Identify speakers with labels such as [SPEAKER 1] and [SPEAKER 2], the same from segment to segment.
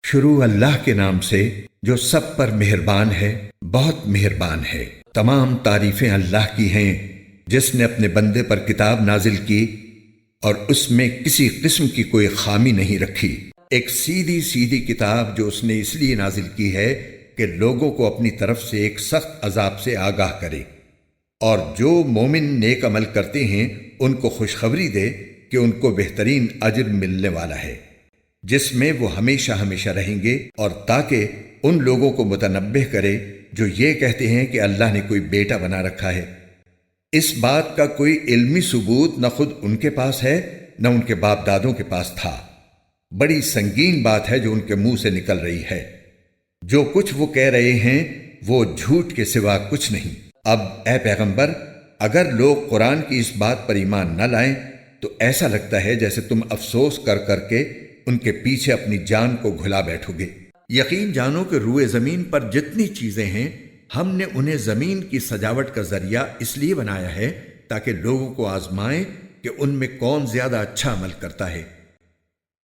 [SPEAKER 1] شروع اللہ کے نام سے جو سب پر مہربان ہے، بہت مہربان ہے۔ تمام تعریفیں اللہ کی ہیں جس نے اپنے بندے پر کتاب نازل کی اور اس میں کسی قسم کی کوئی خامی نہیں رکھی۔ ایک سیدھی سیدھی کتاب جو اس نے اس لیے نازل کی ہے کہ لوگوں کو اپنی طرف سے ایک سخت عذاب سے آگاہ کرے، اور جو مومن نیک عمل کرتے ہیں ان کو خوشخبری دے کہ ان کو بہترین اجر ملنے والا ہے جس میں وہ ہمیشہ ہمیشہ رہیں گے، اور تاکہ ان لوگوں کو متنبہ کرے جو یہ کہتے ہیں کہ اللہ نے کوئی بیٹا بنا رکھا ہے۔ اس بات کا کوئی علمی ثبوت نہ خود ان کے پاس ہے نہ ان کے باپ دادوں کے پاس تھا۔ بڑی سنگین بات ہے جو ان کے منہ سے نکل رہی ہے۔ جو کچھ وہ کہہ رہے ہیں وہ جھوٹ کے سوا کچھ نہیں۔ اب اے پیغمبر، اگر لوگ قرآن کی اس بات پر ایمان نہ لائیں تو ایسا لگتا ہے جیسے تم افسوس کر کر کے ان کے پیچھے اپنی جان کو گھلا بیٹھو گے۔ یقین جانو کہ روئے زمین پر جتنی چیزیں ہیں ہم نے انہیں زمین کی سجاوٹ کا ذریعہ اس لیے بنایا ہے تاکہ لوگوں کو آزمائیں کہ ان میں کون زیادہ اچھا عمل کرتا ہے،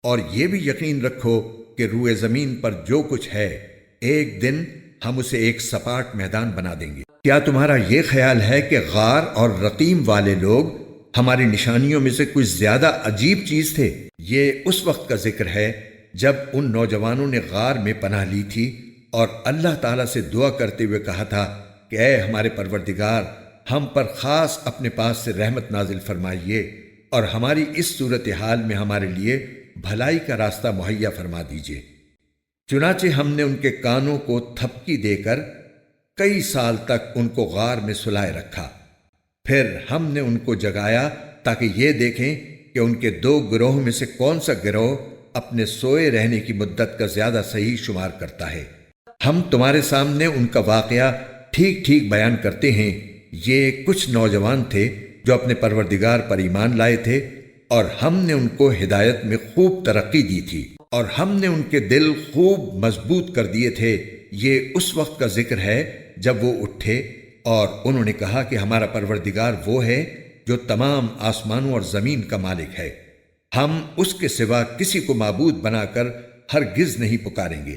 [SPEAKER 1] اور یہ بھی یقین رکھو کہ روئے زمین پر جو کچھ ہے ایک دن ہم اسے ایک سپاٹ میدان بنا دیں گے۔ کیا تمہارا یہ خیال ہے کہ غار اور رقیم والے لوگ ہماری نشانیوں میں سے کچھ زیادہ عجیب چیز تھے؟ یہ اس وقت کا ذکر ہے جب ان نوجوانوں نے غار میں پناہ لی تھی اور اللہ تعالیٰ سے دعا کرتے ہوئے کہا تھا کہ اے ہمارے پروردگار، ہم پر خاص اپنے پاس سے رحمت نازل فرمائیے اور ہماری اس صورتحال میں ہمارے لیے بھلائی کا راستہ مہیا فرما دیجیے۔ چنانچہ ہم نے ان کے کانوں کو تھپکی دے کر کئی سال تک ان کو غار میں سلائے رکھا، پھر ہم نے ان کو جگایا تاکہ یہ دیکھیں کہ ان کے دو گروہ میں سے کون سا گروہ اپنے سوئے رہنے کی مدت کا زیادہ صحیح شمار کرتا ہے۔ ہم تمہارے سامنے ان کا واقعہ ٹھیک ٹھیک بیان کرتے ہیں۔ یہ کچھ نوجوان تھے جو اپنے پروردگار پر ایمان لائے تھے، اور ہم نے ان کو ہدایت میں خوب ترقی دی تھی، اور ہم نے ان کے دل خوب مضبوط کر دیے تھے۔ یہ اس وقت کا ذکر ہے جب وہ اٹھے اور انہوں نے کہا کہ ہمارا پروردگار وہ ہے جو تمام آسمانوں اور زمین کا مالک ہے، ہم اس کے سوا کسی کو معبود بنا کر ہرگز نہیں پکاریں گے۔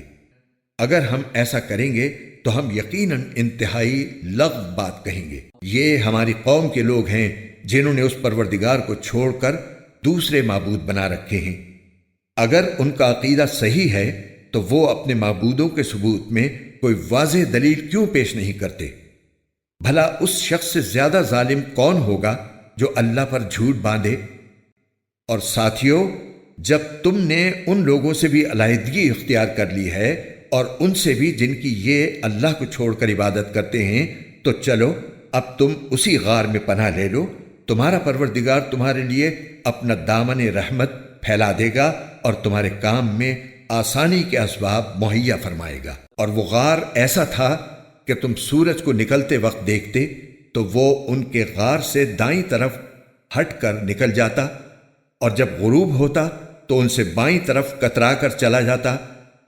[SPEAKER 1] اگر ہم ایسا کریں گے تو ہم یقیناً انتہائی لغو بات کہیں گے۔ یہ ہماری قوم کے لوگ ہیں جنہوں نے اس پروردگار کو چھوڑ کر دوسرے معبود بنا رکھے ہیں۔ اگر ان کا عقیدہ صحیح ہے تو وہ اپنے معبودوں کے ثبوت میں کوئی واضح دلیل کیوں پیش نہیں کرتے؟ بھلا اس شخص سے زیادہ ظالم کون ہوگا جو اللہ پر جھوٹ باندھے؟ اور ساتھیو، جب تم نے ان لوگوں سے بھی علیحدگی اختیار کر لی ہے اور ان سے بھی جن کی یہ اللہ کو چھوڑ کر عبادت کرتے ہیں، تو چلو اب تم اسی غار میں پناہ لے لو۔ تمہارا پروردگار تمہارے لیے اپنا دامن رحمت پھیلا دے گا اور تمہارے کام میں آسانی کے اسباب مہیا فرمائے گا۔ اور وہ غار ایسا تھا کہ تم سورج کو نکلتے وقت دیکھتے تو وہ ان کے غار سے دائیں طرف ہٹ کر نکل جاتا، اور جب غروب ہوتا تو ان سے بائیں طرف کترا کر چلا جاتا،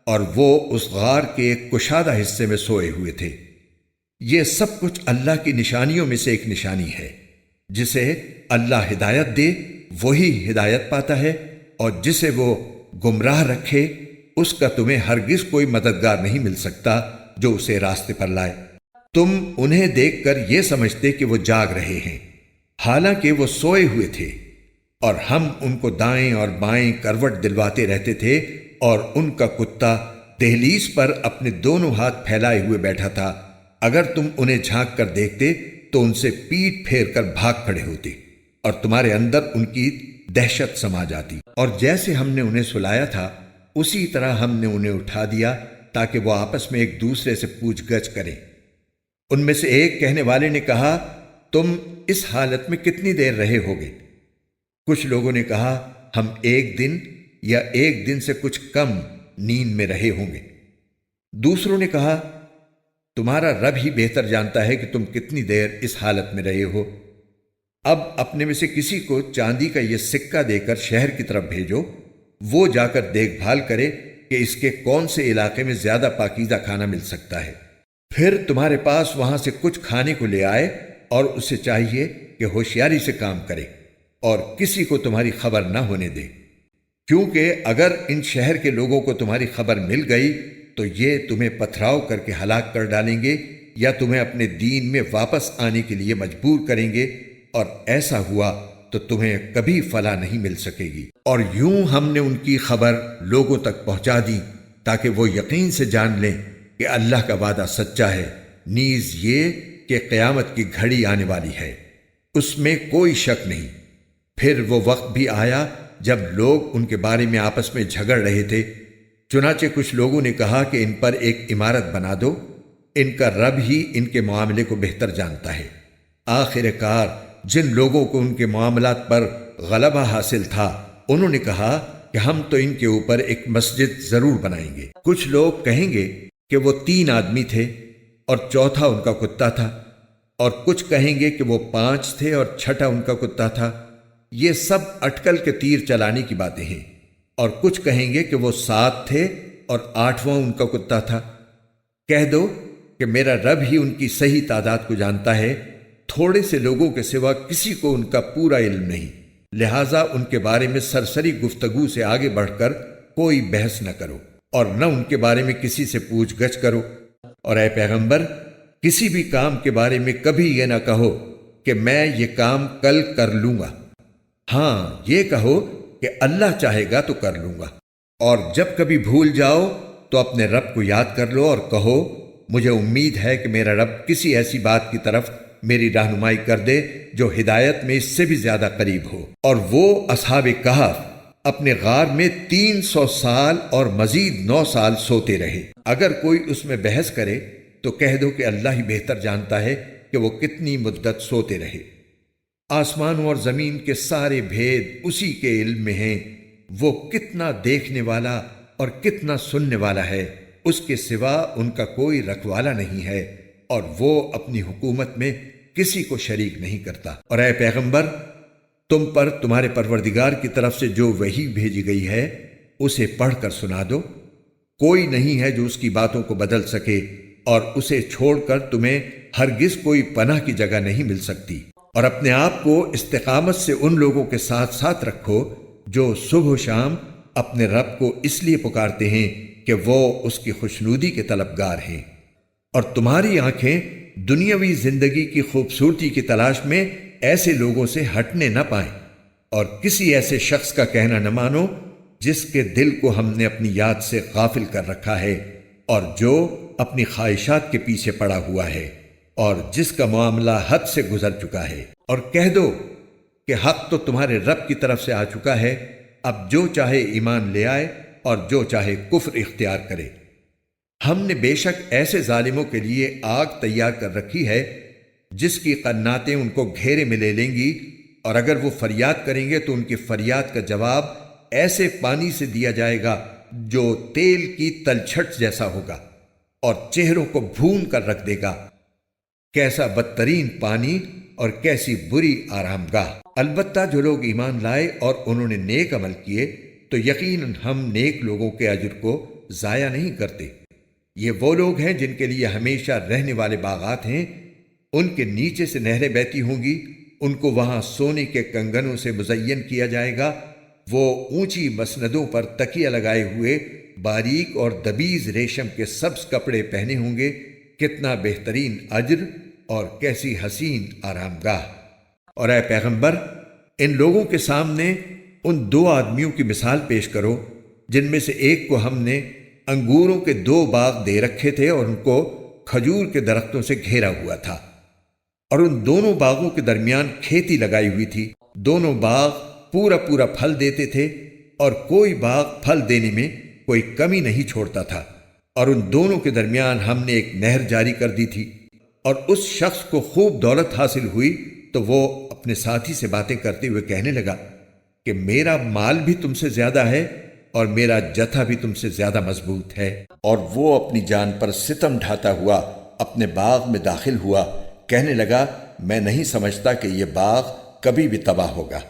[SPEAKER 1] اور وہ اس غار کے ایک کشادہ حصے میں سوئے ہوئے تھے۔ یہ سب کچھ اللہ کی نشانیوں میں سے ایک نشانی ہے۔ جسے اللہ ہدایت دے وہی ہدایت پاتا ہے، اور جسے وہ گمراہ رکھے اس کا تمہیں ہرگز کوئی مددگار نہیں مل سکتا جو اسے راستے پر لائے۔ تم انہیں دیکھ کر یہ سمجھتے کہ وہ جاگ رہے ہیں، حالانکہ وہ سوئے ہوئے تھے، اور ہم ان کو دائیں اور بائیں کروٹ دلواتے رہتے تھے، اور ان کا کتا دہلیز پر اپنے دونوں ہاتھ پھیلائے ہوئے بیٹھا تھا۔ اگر تم انہیں جھانک کر دیکھتے تو ان سے پیٹ پھیر کر بھاگ کھڑے ہوتے، اور تمہارے اندر ان کی دہشت سما جاتی۔ اور جیسے ہم نے انہیں سلایا تھا اسی طرح ہم نے انہیں اٹھا دیا تاکہ وہ آپس میں ایک دوسرے سے پوچھ گچھ کریں۔ ان میں سے ایک کہنے والے نے کہا، تم اس حالت میں کتنی دیر رہے ہوگے؟ کچھ لوگوں نے کہا، ہم ایک دن یا ایک دن سے کچھ کم نیند میں رہے ہوں گے۔ دوسروں نے کہا، تمہارا رب ہی بہتر جانتا ہے کہ تم کتنی دیر اس حالت میں رہے ہو۔ اب اپنے میں سے کسی کو چاندی کا یہ سکہ دے کر شہر کی طرف بھیجو، وہ جا کر دیکھ بھال کرے کہ اس کے کون سے علاقے میں زیادہ پاکیزہ کھانا مل سکتا ہے، پھر تمہارے پاس وہاں سے کچھ کھانے کو لے آئے، اور اسے چاہیے کہ ہوشیاری سے کام کرے اور کسی کو تمہاری خبر نہ ہونے دے۔ کیونکہ اگر ان شہر کے لوگوں کو تمہاری خبر مل گئی تو یہ تمہیں پتھراؤ کر کے ہلاک کر ڈالیں گے یا تمہیں اپنے دین میں واپس آنے کے لیے مجبور کریں گے، اور ایسا ہوا تو تمہیں کبھی فلاح نہیں مل سکے گی۔ اور یوں ہم نے ان کی خبر لوگوں تک پہنچا دی تاکہ وہ یقین سے جان لیں کہ اللہ کا وعدہ سچا ہے، نیز یہ کہ قیامت کی گھڑی آنے والی ہے، اس میں کوئی شک نہیں۔ پھر وہ وقت بھی آیا جب لوگ ان کے بارے میں آپس میں جھگڑ رہے تھے، چنانچہ کچھ لوگوں نے کہا کہ ان پر ایک عمارت بنا دو، ان کا رب ہی ان کے معاملے کو بہتر جانتا ہے۔ آخر کار جن لوگوں کو ان کے معاملات پر غلبہ حاصل تھا انہوں نے کہا کہ ہم تو ان کے اوپر ایک مسجد ضرور بنائیں گے۔ کچھ لوگ کہیں گے کہ وہ 3 آدمی تھے اور چوتھا ان کا کتا تھا، اور کچھ کہیں گے کہ وہ 5 تھے اور چھٹا ان کا کتا تھا۔ یہ سب اٹکل کے تیر چلانے کی باتیں ہیں۔ اور کچھ کہیں گے کہ وہ 7 تھے اور 8واں ان کا کتا تھا۔ کہہ دو کہ میرا رب ہی ان کی صحیح تعداد کو جانتا ہے، تھوڑے سے لوگوں کے سوا کسی کو ان کا پورا علم نہیں، لہٰذا ان کے بارے میں سرسری گفتگو سے آگے بڑھ کر کوئی بحث نہ کرو اور نہ ان کے بارے میں کسی سے پوچھ گچھ کرو۔ اور اے پیغمبر، کسی بھی کام کے بارے میں کبھی یہ نہ کہو کہ میں یہ کام کل کر لوں گا، ہاں یہ کہو کہ اللہ چاہے گا تو کر لوں گا۔ اور جب کبھی بھول جاؤ تو اپنے رب کو یاد کر لو اور کہو مجھے امید ہے کہ میرا رب کسی ایسی بات کی طرف میری رہنمائی کر دے جو ہدایت میں اس سے بھی زیادہ قریب ہو۔ اور وہ اصحاب کہف اپنے غار میں 300 سال اور مزید 9 سال سوتے رہے۔ اگر کوئی اس میں بحث کرے تو کہہ دو کہ اللہ ہی بہتر جانتا ہے کہ وہ کتنی مدت سوتے رہے۔ آسمانوں اور زمین کے سارے بھید اسی کے علم میں ہیں، وہ کتنا دیکھنے والا اور کتنا سننے والا ہے، اس کے سوا ان کا کوئی رکھوالا نہیں ہے، اور وہ اپنی حکومت میں کسی کو شریک نہیں کرتا۔ اور اے پیغمبر، تم پر تمہارے پروردگار کی طرف سے جو وحی بھیجی گئی ہے اسے پڑھ کر سنا دو، کوئی نہیں ہے جو اس کی باتوں کو بدل سکے، اور اسے چھوڑ کر تمہیں ہرگز کوئی پناہ کی جگہ نہیں مل سکتی۔ اور اپنے آپ کو استقامت سے ان لوگوں کے ساتھ ساتھ رکھو جو صبح و شام اپنے رب کو اس لیے پکارتے ہیں کہ وہ اس کی خوشنودی کے طلبگار ہیں۔ اور تمہاری آنکھیں دنیاوی زندگی کی خوبصورتی کی تلاش میں ایسے لوگوں سے ہٹنے نہ پائیں، اور کسی ایسے شخص کا کہنا نہ مانو جس کے دل کو ہم نے اپنی یاد سے غافل کر رکھا ہے، اور جو اپنی خواہشات کے پیچھے پڑا ہوا ہے، اور جس کا معاملہ حد سے گزر چکا ہے۔ اور کہہ دو کہ حق تو تمہارے رب کی طرف سے آ چکا ہے، اب جو چاہے ایمان لے آئے اور جو چاہے کفر اختیار کرے۔ ہم نے بے شک ایسے ظالموں کے لیے آگ تیار کر رکھی ہے جس کی قناتیں ان کو گھیرے میں لے لیں گی، اور اگر وہ فریاد کریں گے تو ان کی فریاد کا جواب ایسے پانی سے دیا جائے گا جو تیل کی تلچھٹ جیسا ہوگا اور چہروں کو بھون کر رکھ دے گا۔ کیسا بدترین پانی اور کیسی بری آرام گاہ۔ البتہ جو لوگ ایمان لائے اور انہوں نے نیک عمل کیے تو یقیناً ہم نیک لوگوں کے اجر کو ضائع نہیں کرتے۔ یہ وہ لوگ ہیں جن کے لیے ہمیشہ رہنے والے باغات ہیں، ان کے نیچے سے نہریں بہتی ہوں گی، ان کو وہاں سونے کے کنگنوں سے مزین کیا جائے گا، وہ اونچی مسندوں پر تکیہ لگائے ہوئے باریک اور دبیز ریشم کے سبز کپڑے پہنے ہوں گے، کتنا بہترین اجر اور کیسی حسین آرام گاہ۔ اور اے پیغمبر، ان لوگوں کے سامنے ان 2 آدمیوں کی مثال پیش کرو جن میں سے ایک کو ہم نے انگوروں کے 2 باغ دے رکھے تھے اور ان کو کھجور کے درختوں سے گھیرا ہوا تھا، اور ان دونوں باغوں کے درمیان کھیتی لگائی ہوئی تھی۔ دونوں باغ پورا پورا پھل دیتے تھے اور کوئی باغ پھل دینے میں کوئی کمی نہیں چھوڑتا تھا، اور ان دونوں کے درمیان ہم نے ایک نہر جاری کر دی تھی۔ اور اس شخص کو خوب دولت حاصل ہوئی تو وہ اپنے ساتھی سے باتیں کرتے ہوئے کہنے لگا کہ میرا مال بھی تم سے زیادہ ہے اور میرا جتھا بھی تم سے زیادہ مضبوط ہے۔ اور وہ اپنی جان پر ستم ڈھاتا ہوا اپنے باغ میں داخل ہوا، کہنے لگا میں نہیں سمجھتا کہ یہ باغ کبھی بھی تباہ ہوگا،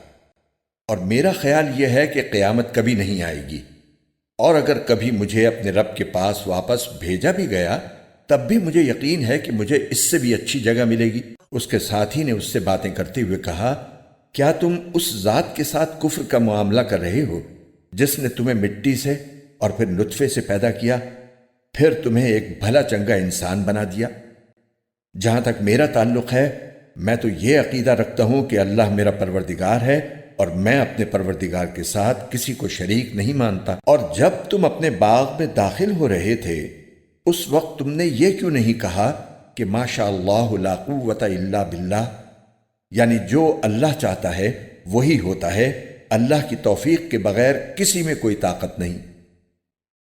[SPEAKER 1] اور میرا خیال یہ ہے کہ قیامت کبھی نہیں آئے گی، اور اگر کبھی مجھے اپنے رب کے پاس واپس بھیجا بھی گیا تب بھی مجھے یقین ہے کہ مجھے اس سے بھی اچھی جگہ ملے گی۔ اس کے ساتھی نے اس سے باتیں کرتے ہوئے کہا کیا تم اس ذات کے ساتھ کفر کا معاملہ کر رہے ہو جس نے تمہیں مٹی سے اور پھر نطفے سے پیدا کیا، پھر تمہیں ایک بھلا چنگا انسان بنا دیا۔ جہاں تک میرا تعلق ہے، میں تو یہ عقیدہ رکھتا ہوں کہ اللہ میرا پروردگار ہے اور میں اپنے پروردگار کے ساتھ کسی کو شریک نہیں مانتا۔ اور جب تم اپنے باغ میں داخل ہو رہے تھے، اس وقت تم نے یہ کیوں نہیں کہا کہ ماشاء اللہ لا قوت الا باللہ، یعنی جو اللہ چاہتا ہے وہی ہوتا ہے، اللہ کی توفیق کے بغیر کسی میں کوئی طاقت نہیں۔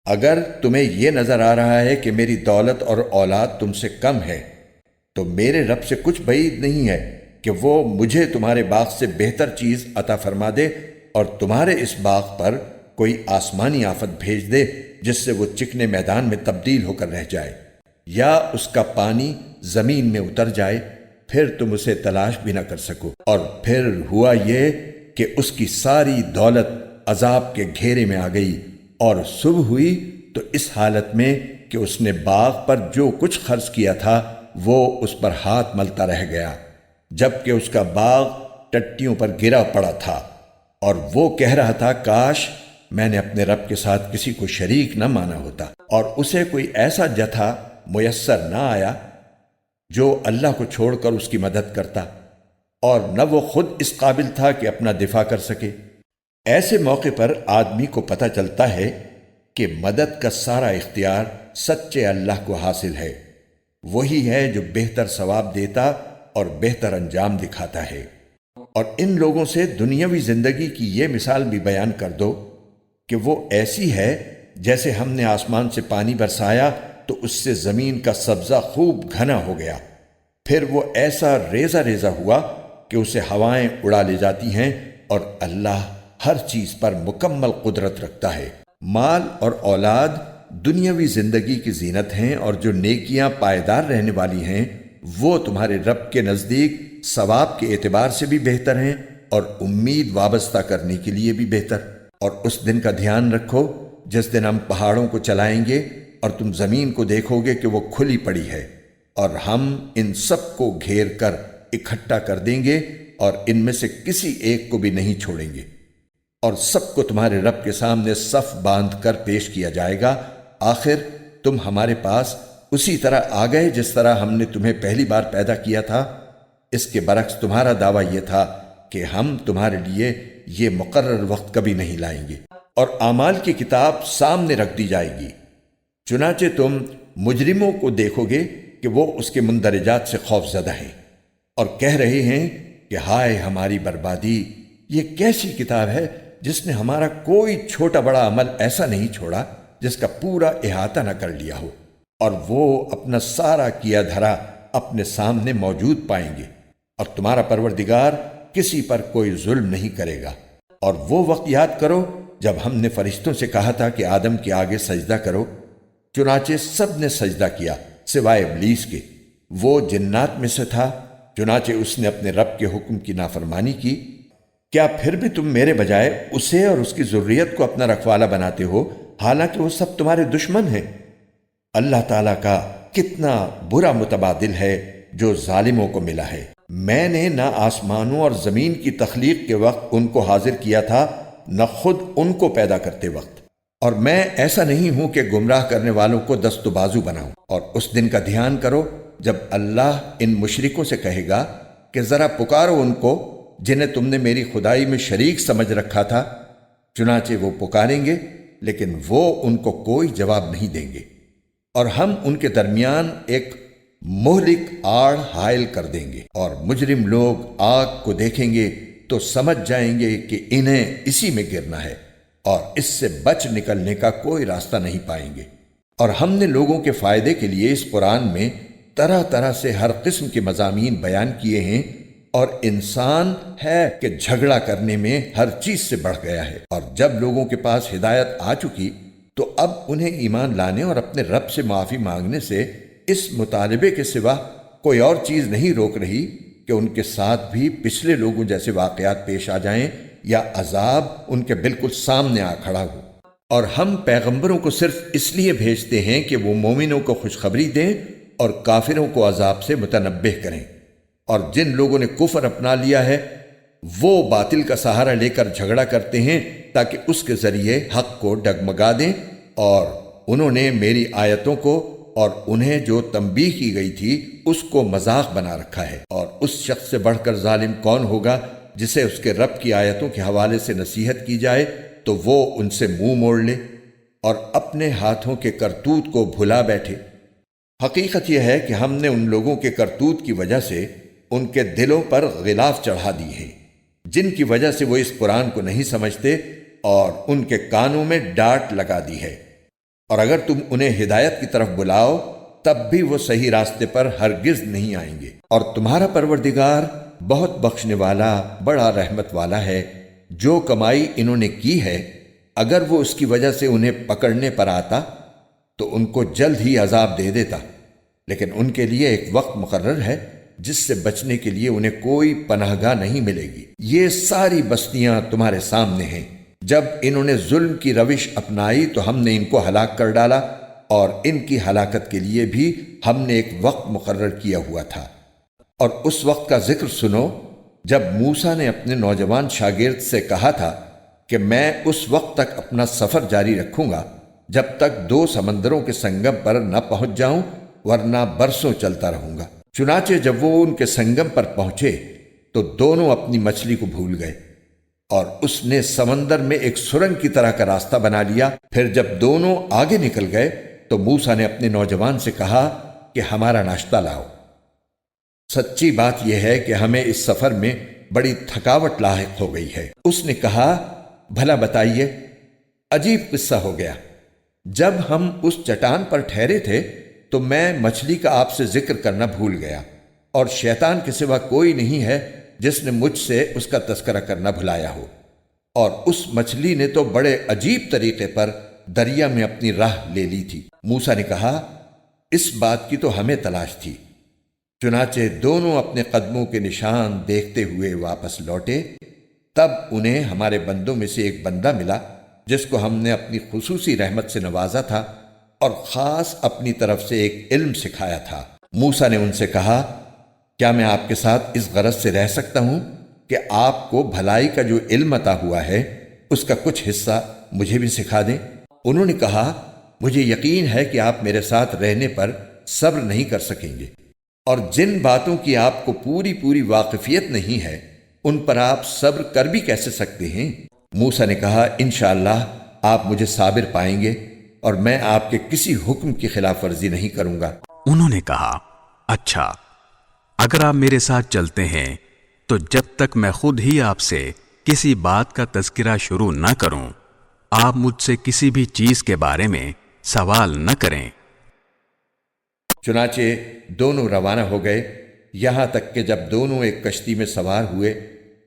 [SPEAKER 1] اگر تمہیں یہ نظر آ رہا ہے کہ میری دولت اور اولاد تم سے کم ہے، تو میرے رب سے کچھ بعید نہیں ہے کہ وہ مجھے تمہارے باغ سے بہتر چیز عطا فرما دے اور تمہارے اس باغ پر کوئی آسمانی آفت بھیج دے جس سے وہ چکنے میدان میں تبدیل ہو کر رہ جائے، یا اس کا پانی زمین میں اتر جائے، پھر تم اسے تلاش بھی نہ کر سکو۔ اور پھر ہوا یہ کہ اس کی ساری دولت عذاب کے گھیرے میں آ گئی، اور صبح ہوئی تو اس حالت میں کہ اس نے باغ پر جو کچھ خرچ کیا تھا وہ اس پر ہاتھ ملتا رہ گیا، جبکہ اس کا باغ ٹٹیوں پر گرا پڑا تھا، اور وہ کہہ رہا تھا کاش میں نے اپنے رب کے ساتھ کسی کو شریک نہ مانا ہوتا۔ اور اسے کوئی ایسا جتھا میسر نہ آیا جو اللہ کو چھوڑ کر اس کی مدد کرتا، اور نہ وہ خود اس قابل تھا کہ اپنا دفاع کر سکے۔ ایسے موقع پر آدمی کو پتہ چلتا ہے کہ مدد کا سارا اختیار سچے اللہ کو حاصل ہے، وہی ہے جو بہتر ثواب دیتا اور بہتر انجام دکھاتا ہے۔ اور ان لوگوں سے دنیاوی زندگی کی یہ مثال بھی بیان کر دو کہ وہ ایسی ہے جیسے ہم نے آسمان سے پانی برسایا تو اس سے زمین کا سبزہ خوب گھنا ہو گیا، پھر وہ ایسا ریزہ ریزہ ہوا کہ اسے ہوائیں اڑا لے جاتی ہیں، اور اللہ ہر چیز پر مکمل قدرت رکھتا ہے۔ مال اور اولاد دنیاوی زندگی کی زینت ہیں، اور جو نیکیاں پائیدار رہنے والی ہیں وہ تمہارے رب کے نزدیک ثواب کے اعتبار سے بھی بہتر ہیں اور امید وابستہ کرنے کے لیے بھی بہتر۔ اور اس دن کا دھیان رکھو جس دن ہم پہاڑوں کو چلائیں گے اور تم زمین کو دیکھو گے کہ وہ کھلی پڑی ہے، اور ہم ان سب کو گھیر کر اکٹھا کر دیں گے اور ان میں سے کسی ایک کو بھی نہیں چھوڑیں گے، اور سب کو تمہارے رب کے سامنے صف باندھ کر پیش کیا جائے گا۔ آخر تم ہمارے پاس اسی طرح آ گئے جس طرح ہم نے تمہیں پہلی بار پیدا کیا تھا۔ اس کے برعکس تمہارا دعویٰ یہ تھا کہ ہم تمہارے لیے یہ مقرر وقت کبھی نہیں لائیں گے، اور اعمال کی کتاب سامنے رکھ دی جائے گی، چنانچہ تم مجرموں کو دیکھو گے کہ وہ اس کے مندرجات سے خوف زدہ ہیں اور کہہ رہے ہیں کہ ہائے ہماری بربادی، یہ کیسی کتاب ہے جس نے ہمارا کوئی چھوٹا بڑا عمل ایسا نہیں چھوڑا جس کا پورا احاطہ نہ کر لیا ہو، اور وہ اپنا سارا کیا دھرا اپنے سامنے موجود پائیں گے، اور تمہارا پروردگار کسی پر کوئی ظلم نہیں کرے گا۔ اور وہ وقت یاد کرو جب ہم نے فرشتوں سے کہا تھا کہ آدم کے آگے سجدہ کرو، چنانچہ سب نے سجدہ کیا سوائے ابلیس کے، وہ جنات میں سے تھا، چنانچہ اس نے اپنے رب کے حکم کی نافرمانی کی۔ کیا پھر بھی تم میرے بجائے اسے اور اس کی ذریت کو اپنا رکھوالا بناتے ہو، حالانکہ وہ سب تمہارے دشمن ہیں؟ اللہ تعالیٰ کا کتنا برا متبادل ہے جو ظالموں کو ملا ہے۔ میں نے نہ آسمانوں اور زمین کی تخلیق کے وقت ان کو حاضر کیا تھا، نہ خود ان کو پیدا کرتے وقت، اور میں ایسا نہیں ہوں کہ گمراہ کرنے والوں کو دست و بازو بناؤں۔ اور اس دن کا دھیان کرو جب اللہ ان مشرکوں سے کہے گا کہ ذرا پکارو ان کو جنہیں تم نے میری خدائی میں شریک سمجھ رکھا تھا، چنانچہ وہ پکاریں گے لیکن وہ ان کو کوئی جواب نہیں دیں گے، اور ہم ان کے درمیان ایک مہلک آڑ حائل کر دیں گے، اور مجرم لوگ آگ کو دیکھیں گے تو سمجھ جائیں گے کہ انہیں اسی میں گرنا ہے، اور اس سے بچ نکلنے کا کوئی راستہ نہیں پائیں گے۔ اور ہم نے لوگوں کے فائدے کے لیے اس قرآن میں طرح طرح سے ہر قسم کے مضامین بیان کیے ہیں، اور انسان ہے کہ جھگڑا کرنے میں ہر چیز سے بڑھ گیا ہے۔ اور جب لوگوں کے پاس ہدایت آ چکی تو اب انہیں ایمان لانے اور اپنے رب سے معافی مانگنے سے اس مطالبے کے سوا کوئی اور چیز نہیں روک رہی کہ ان کے ساتھ بھی پچھلے لوگوں جیسے واقعات پیش آ جائیں یا عذاب ان کے بالکل سامنے آ کھڑا ہو۔ اور ہم پیغمبروں کو صرف اس لیے بھیجتے ہیں کہ وہ مومنوں کو خوشخبری دیں اور کافروں کو عذاب سے متنبہ کریں، اور جن لوگوں نے کفر اپنا لیا ہے وہ باطل کا سہارا لے کر جھگڑا کرتے ہیں تاکہ اس کے ذریعے حق کو ڈگمگا دیں، اور انہوں نے میری آیتوں کو اور انہیں جو تنبیہ کی گئی تھی اس کو مذاق بنا رکھا ہے۔ اور اس شخص سے بڑھ کر ظالم کون ہوگا جسے اس کے رب کی آیتوں کے حوالے سے نصیحت کی جائے تو وہ ان سے منہ موڑ لے اور اپنے ہاتھوں کے کرتوت کو بھلا بیٹھے۔ حقیقت یہ ہے کہ ہم نے ان لوگوں کے کرتوت کی وجہ سے ان کے دلوں پر غلاف چڑھا دی ہیں، جن کی وجہ سے وہ اس قرآن کو نہیں سمجھتے، اور ان کے کانوں میں ڈانٹ لگا دی ہے۔ اور اگر تم انہیں ہدایت کی طرف بلاؤ تب بھی وہ صحیح راستے پر ہرگز نہیں آئیں گے۔ اور تمہارا پروردگار بہت بخشنے والا، بڑا رحمت والا ہے۔ جو کمائی انہوں نے کی ہے، اگر وہ اس کی وجہ سے انہیں پکڑنے پر آتا تو ان کو جلد ہی عذاب دے دیتا، لیکن ان کے لیے ایک وقت مقرر ہے جس سے بچنے کے لیے انہیں کوئی پناہ گاہ نہیں ملے گی۔ یہ ساری بستیاں تمہارے سامنے ہیں۔ جب انہوں نے ظلم کی روش اپنائی تو ہم نے ان کو ہلاک کر ڈالا، اور ان کی ہلاکت کے لیے بھی ہم نے ایک وقت مقرر کیا ہوا تھا۔ اور اس وقت کا ذکر سنو جب موسیٰ نے اپنے نوجوان شاگرد سے کہا تھا کہ میں اس وقت تک اپنا سفر جاری رکھوں گا جب تک 2 سمندروں کے سنگم پر نہ پہنچ جاؤں، ورنہ برسوں چلتا رہوں گا۔ چنانچہ جب وہ ان کے سنگم پر پہنچے تو دونوں اپنی مچھلی کو بھول گئے، اور اس نے سمندر میں ایک سرنگ کی طرح کا راستہ بنا لیا۔ پھر جب دونوں آگے نکل گئے تو موسیٰ نے اپنے نوجوان سے کہا کہ ہمارا ناشتہ لاؤ۔ سچی بات یہ ہے کہ ہمیں اس سفر میں بڑی تھکاوٹ لاحق ہو گئی ہے۔ اس نے کہا بھلا بتائیے۔ عجیب قصہ ہو گیا۔ جب ہم اس چٹان پر ٹھہرے تھے تو میں مچھلی کا آپ سے ذکر کرنا بھول گیا، اور شیطان کے سوا کوئی نہیں ہے جس نے مجھ سے اس کا تذکرہ کرنا بھلایا ہو۔ اور اس مچھلی نے تو بڑے عجیب طریقے پر دریا میں اپنی راہ لے لی تھی۔ موسیٰ نے کہا اس بات کی تو ہمیں تلاش تھی۔ چنانچہ دونوں اپنے قدموں کے نشان دیکھتے ہوئے واپس لوٹے۔ تب انہیں ہمارے بندوں میں سے ایک بندہ ملا جس کو ہم نے اپنی خصوصی رحمت سے نوازا تھا اور خاص اپنی طرف سے ایک علم سکھایا تھا۔ موسیٰ نے ان سے کہا کیا میں آپ کے ساتھ اس غرض سے رہ سکتا ہوں کہ آپ کو بھلائی کا جو علم عطا ہوا ہے اس کا کچھ حصہ مجھے بھی سکھا دیں؟ انہوں نے کہا مجھے یقین ہے کہ آپ میرے ساتھ رہنے پر صبر نہیں کر سکیں گے، اور جن باتوں کی آپ کو پوری واقفیت نہیں ہے ان پر آپ صبر کر بھی کیسے سکتے ہیں؟ موسیٰ نے کہا انشاءاللہ آپ مجھے صابر پائیں گے، اور میں آپ کے کسی حکم کی خلاف ورزی نہیں کروں گا۔
[SPEAKER 2] انہوں نے کہا اچھا، اگر آپ میرے ساتھ چلتے ہیں تو جب تک میں خود ہی آپ سے کسی بات کا تذکرہ شروع نہ کروں آپ مجھ سے کسی بھی چیز کے بارے میں سوال نہ کریں۔
[SPEAKER 1] چنانچہ دونوں روانہ ہو گئے، یہاں تک کہ جب دونوں ایک کشتی میں سوار ہوئے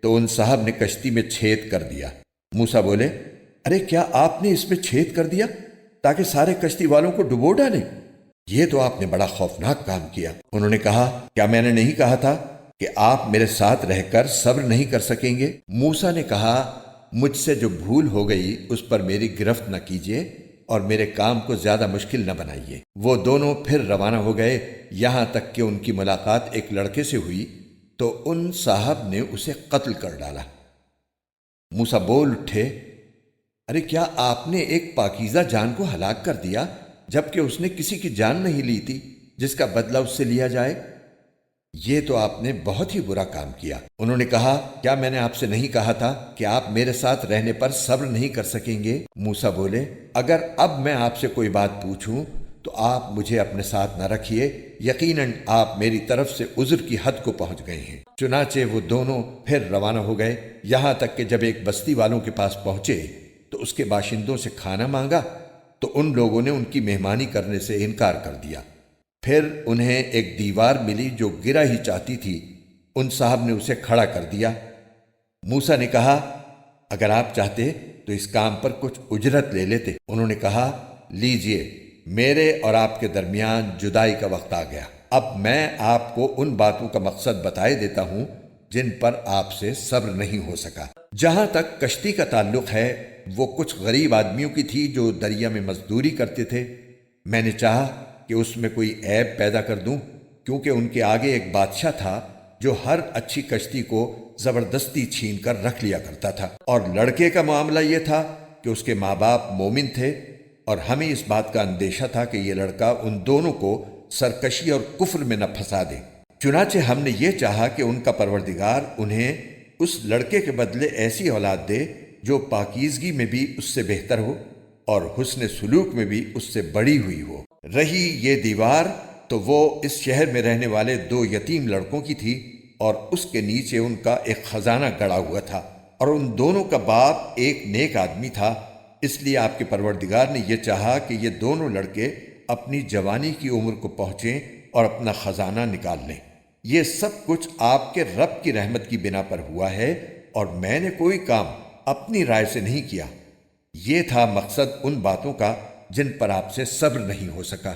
[SPEAKER 1] تو ان صاحب نے کشتی میں چھید کر دیا۔ موسیٰ بولے ارے کیا آپ نے اس میں چھید کر دیا تاکہ سارے کشتی والوں کو ڈبو ڈالیں؟ یہ تو آپ نے بڑا خوفناک کام کیا۔ انہوں نے کہا کیا میں نے نہیں کہا تھا کہ آپ میرے ساتھ رہ کر صبر نہیں کر سکیں گے؟ موسیٰ نے کہا مجھ سے جو بھول ہو گئی اس پر میری گرفت نہ کیجیے اور میرے کام کو زیادہ مشکل نہ بنائیے۔ وہ دونوں پھر روانہ ہو گئے، یہاں تک کہ ان کی ملاقات ایک لڑکے سے ہوئی تو ان صاحب نے اسے قتل کر ڈالا۔ موسیٰ بول اٹھے ارے کیا آپ نے ایک پاکیزہ جان کو ہلاک کر دیا جبکہ اس نے کسی کی جان نہیں لی تھی جس کا بدلہ اس سے لیا جائے؟ یہ تو آپ نے بہت ہی برا کام کیا۔ انہوں نے کہا کیا میں نے آپ سے نہیں کہا تھا کہ آپ میرے ساتھ رہنے پر صبر نہیں کر سکیں گے؟ موسیٰ بولے اگر اب میں آپ سے کوئی بات پوچھوں تو آپ مجھے اپنے ساتھ نہ رکھیے، یقیناً آپ میری طرف سے عذر کی حد کو پہنچ گئے ہیں۔ چنانچہ وہ دونوں پھر روانہ ہو گئے، یہاں تک کہ جب ایک بستی والوں کے پاس پہنچے تو اس کے باشندوں سے کھانا مانگا تو ان لوگوں نے ان کی مہمانی کرنے سے انکار کر دیا۔ پھر انہیں ایک دیوار ملی جو گرا ہی چاہتی تھی، ان صاحب نے اسے کھڑا کر دیا۔ موسیٰ نے کہا اگر آپ چاہتے تو اس کام پر کچھ اجرت لے لیتے۔ انہوں نے کہا لیجئے، میرے اور آپ کے درمیان جدائی کا وقت آ گیا، اب میں آپ کو ان باتوں کا مقصد بتائے دیتا ہوں جن پر آپ سے صبر نہیں ہو سکا۔ جہاں تک کشتی کا تعلق ہے وہ کچھ غریب آدمیوں کی تھی جو دریا میں مزدوری کرتے تھے۔ میں نے چاہا کہ اس میں کوئی عیب پیدا کر دوں کیونکہ ان کے آگے ایک بادشاہ تھا جو ہر اچھی کشتی کو زبردستی چھین کر رکھ لیا کرتا تھا۔ اور لڑکے کا معاملہ یہ تھا کہ اس کے ماں باپ مومن تھے، اور ہمیں اس بات کا اندیشہ تھا کہ یہ لڑکا ان دونوں کو سرکشی اور کفر میں نہ پھنسا دے۔ چنانچہ ہم نے یہ چاہا کہ ان کا پروردگار انہیں اس لڑکے کے بدلے ایسی اولاد دے جو پاکیزگی میں بھی اس سے بہتر ہو اور حسن سلوک میں بھی اس سے بڑی ہوئی ہو۔ رہی یہ دیوار تو وہ اس شہر میں رہنے والے 2 یتیم لڑکوں کی تھی، اور اس کے نیچے ان کا ایک خزانہ گڑا ہوا تھا، اور ان دونوں کا باپ ایک نیک آدمی تھا۔ اس لیے آپ کے پروردگار نے یہ چاہا کہ یہ دونوں لڑکے اپنی جوانی کی عمر کو پہنچیں اور اپنا خزانہ نکال لیں۔ یہ سب کچھ آپ کے رب کی رحمت کی بنا پر ہوا ہے، اور میں نے کوئی کام اپنی رائے سے نہیں کیا۔ یہ تھا مقصد ان باتوں کا جن پر آپ سے صبر نہیں ہو سکا۔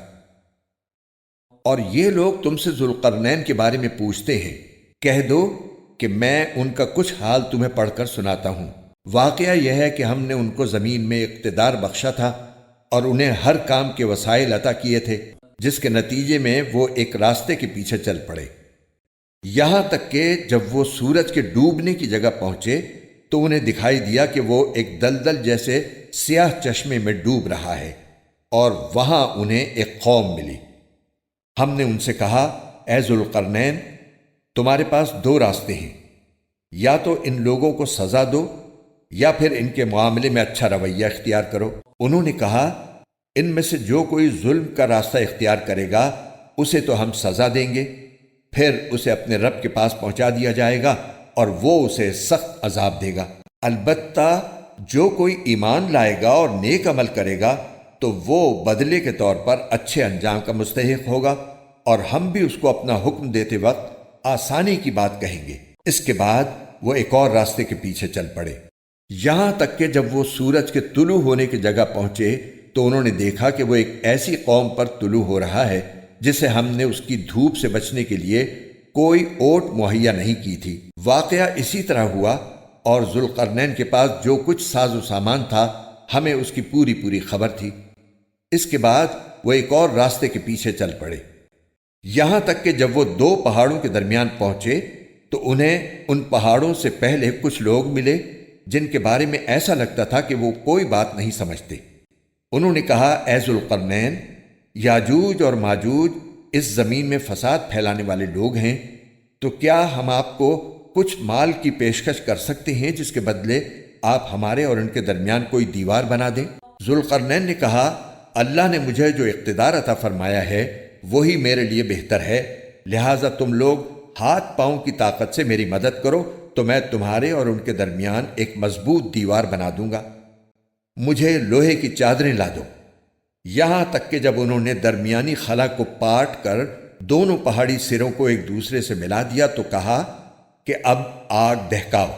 [SPEAKER 1] اور یہ لوگ تم سے ذوالقرنین کے بارے میں پوچھتے ہیں، کہہ دو کہ میں ان کا کچھ حال تمہیں پڑھ کر سناتا ہوں۔ واقعہ یہ ہے کہ ہم نے ان کو زمین میں اقتدار بخشا تھا اور انہیں ہر کام کے وسائل عطا کیے تھے، جس کے نتیجے میں وہ ایک راستے کے پیچھے چل پڑے، یہاں تک کہ جب وہ سورج کے ڈوبنے کی جگہ پہنچے تو انہیں دکھائی دیا کہ وہ ایک دلدل جیسے سیاہ چشمے میں ڈوب رہا ہے، اور وہاں انہیں ایک قوم ملی۔ ہم نے ان سے کہا، اے ذوالقرنین، تمہارے پاس 2 راستے ہیں، یا تو ان لوگوں کو سزا دو یا پھر ان کے معاملے میں اچھا رویہ اختیار کرو۔ انہوں نے کہا، ان میں سے جو کوئی ظلم کا راستہ اختیار کرے گا اسے تو ہم سزا دیں گے، پھر اسے اپنے رب کے پاس پہنچا دیا جائے گا اور وہ اسے سخت عذاب دے گا۔ البتہ جو کوئی ایمان لائے گا اور نیک عمل کرے گا تو وہ بدلے کے طور پر اچھے انجام کا مستحق ہوگا، اور ہم بھی اس کو اپنا حکم دیتے وقت آسانی کی بات کہیں گے۔ اس کے بعد وہ ایک اور راستے کے پیچھے چل پڑے، یہاں تک کہ جب وہ سورج کے طلوع ہونے کی جگہ پہنچے تو انہوں نے دیکھا کہ وہ ایک ایسی قوم پر طلوع ہو رہا ہے جسے ہم نے اس کی دھوپ سے بچنے کے لیے کوئی اوٹ مہیا نہیں کی تھی۔ واقعہ اسی طرح ہوا، اور ذوالقرنین کے پاس جو کچھ ساز و سامان تھا ہمیں اس کی پوری خبر تھی۔ اس کے بعد وہ ایک اور راستے کے پیچھے چل پڑے، یہاں تک کہ جب وہ 2 پہاڑوں کے درمیان پہنچے تو انہیں ان پہاڑوں سے پہلے کچھ لوگ ملے جن کے بارے میں ایسا لگتا تھا کہ وہ کوئی بات نہیں سمجھتے۔ انہوں نے کہا، اے ذوالقرنین، یاجوج اور ماجوج اس زمین میں فساد پھیلانے والے لوگ ہیں، تو کیا ہم آپ کو کچھ مال کی پیشکش کر سکتے ہیں جس کے بدلے آپ ہمارے اور ان کے درمیان کوئی دیوار بنا دیں؟ ذوالقرنین نے کہا، اللہ نے مجھے جو اقتدار عطا فرمایا ہے وہی میرے لیے بہتر ہے، لہٰذا تم لوگ ہاتھ پاؤں کی طاقت سے میری مدد کرو تو میں تمہارے اور ان کے درمیان ایک مضبوط دیوار بنا دوں گا۔ مجھے لوہے کی چادریں لا دو۔ یہاں تک کہ جب انہوں نے درمیانی خلا کو پاٹ کر دونوں پہاڑی سروں کو ایک دوسرے سے ملا دیا تو کہا کہ اب آگ دہکاؤ۔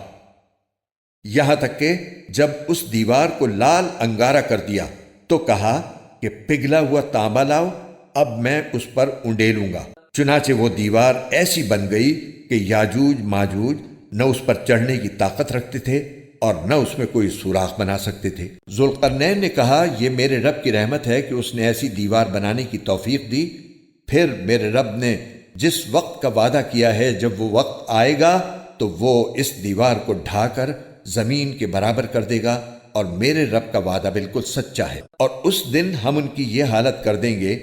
[SPEAKER 1] یہاں تک کہ جب اس دیوار کو لال انگارہ کر دیا تو کہا کہ پگھلا ہوا تانبا لاؤ، اب میں اس پر انڈیلوں گا۔ چنانچہ وہ دیوار ایسی بن گئی کہ یاجوج ماجوج نہ اس پر چڑھنے کی طاقت رکھتے تھے اور نہ اس میں کوئی سوراخ بنا سکتے تھے۔ ذوالقرنین نے کہا، یہ میرے رب کی رحمت ہے کہ اس نے ایسی دیوار بنانے کی توفیق دی، پھر میرے رب نے جس وقت کا وعدہ کیا ہے جب وہ وقت آئے گا تو وہ اس دیوار کو ڈھا کر زمین کے برابر کر دے گا، اور میرے رب کا وعدہ بالکل سچا ہے۔ اور اس دن ہم ان کی یہ حالت کر دیں گے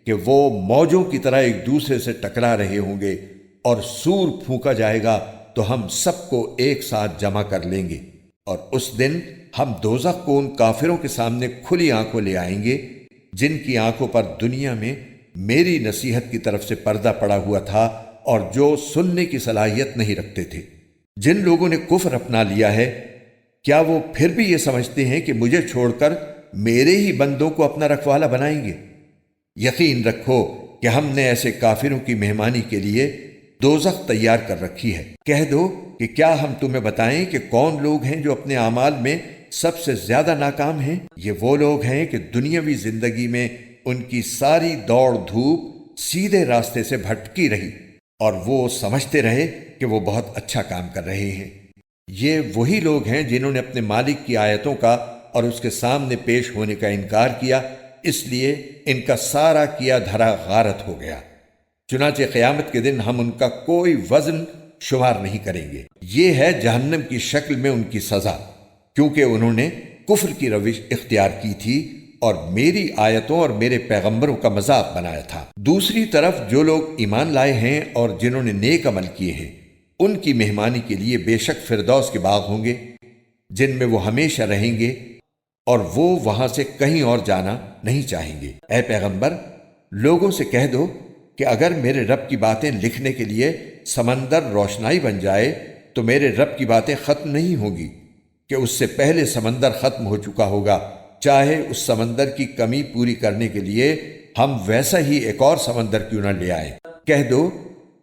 [SPEAKER 1] کہ وہ موجوں کی طرح ایک دوسرے سے ٹکرا رہے ہوں گے، اور سور پھونکا جائے گا تو ہم سب کو ایک ساتھ جمع کر لیں گے، اور اس دن ہم دوزخ کو ان کافروں کے سامنے کھلی آنکھوں لے آئیں گے جن کی آنکھوں پر دنیا میں میری نصیحت کی طرف سے پردہ پڑا ہوا تھا اور جو سننے کی صلاحیت نہیں رکھتے تھے۔ جن لوگوں نے کفر اپنا لیا ہے، کیا وہ پھر بھی یہ سمجھتے ہیں کہ مجھے چھوڑ کر میرے ہی بندوں کو اپنا رکھوالا بنائیں گے؟ یقین رکھو کہ ہم نے ایسے کافروں کی مہمانی کے لیے دوزخ تیار کر رکھی ہے۔ کہہ دو کہ کیا ہم تمہیں بتائیں کہ کون لوگ ہیں جو اپنے اعمال میں سب سے زیادہ ناکام ہیں؟ یہ وہ لوگ ہیں کہ دنیاوی زندگی میں ان کی ساری دوڑ دھوپ سیدھے راستے سے بھٹکی رہی اور وہ سمجھتے رہے کہ وہ بہت اچھا کام کر رہے ہیں۔ یہ وہی لوگ ہیں جنہوں نے اپنے مالک کی آیتوں کا اور اس کے سامنے پیش ہونے کا انکار کیا، اس لیے ان کا سارا کیا دھرا غارت ہو گیا۔ چنانچہ قیامت کے دن ہم ان کا کوئی وزن شمار نہیں کریں گے۔ یہ ہے جہنم کی شکل میں ان کی سزا، کیونکہ انہوں نے کفر کی روش اختیار کی تھی اور میری آیتوں اور میرے پیغمبروں کا مذاق بنایا تھا۔ دوسری طرف جو لوگ ایمان لائے ہیں اور جنہوں نے نیک عمل کیے ہیں، ان کی مہمانی کے لیے بے شک فردوس کے باغ ہوں گے جن میں وہ ہمیشہ رہیں گے، اور وہ وہاں سے کہیں اور جانا نہیں چاہیں گے۔ اے پیغمبر، لوگوں سے کہہ دو کہ اگر میرے رب کی باتیں لکھنے کے لیے سمندر روشنائی بن جائے تو میرے رب کی باتیں ختم نہیں ہوں گی کہ اس سے پہلے سمندر ختم ہو چکا ہوگا، چاہے اس سمندر کی کمی پوری کرنے کے لیے ہم ویسا ہی ایک اور سمندر کیوں نہ لے آئیں۔ کہہ دو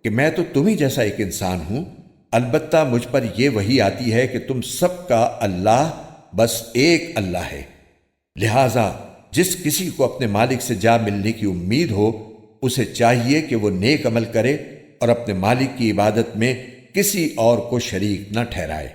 [SPEAKER 1] کہ میں تو تمہیں جیسا ایک انسان ہوں، البتہ مجھ پر یہ وحی آتی ہے کہ تم سب کا اللہ بس ایک اللہ ہے، لہٰذا جس کسی کو اپنے مالک سے جا ملنے کی امید ہو اسے چاہیے کہ وہ نیک عمل کرے اور اپنے مالک کی عبادت میں کسی اور کو شریک نہ ٹھہرائے۔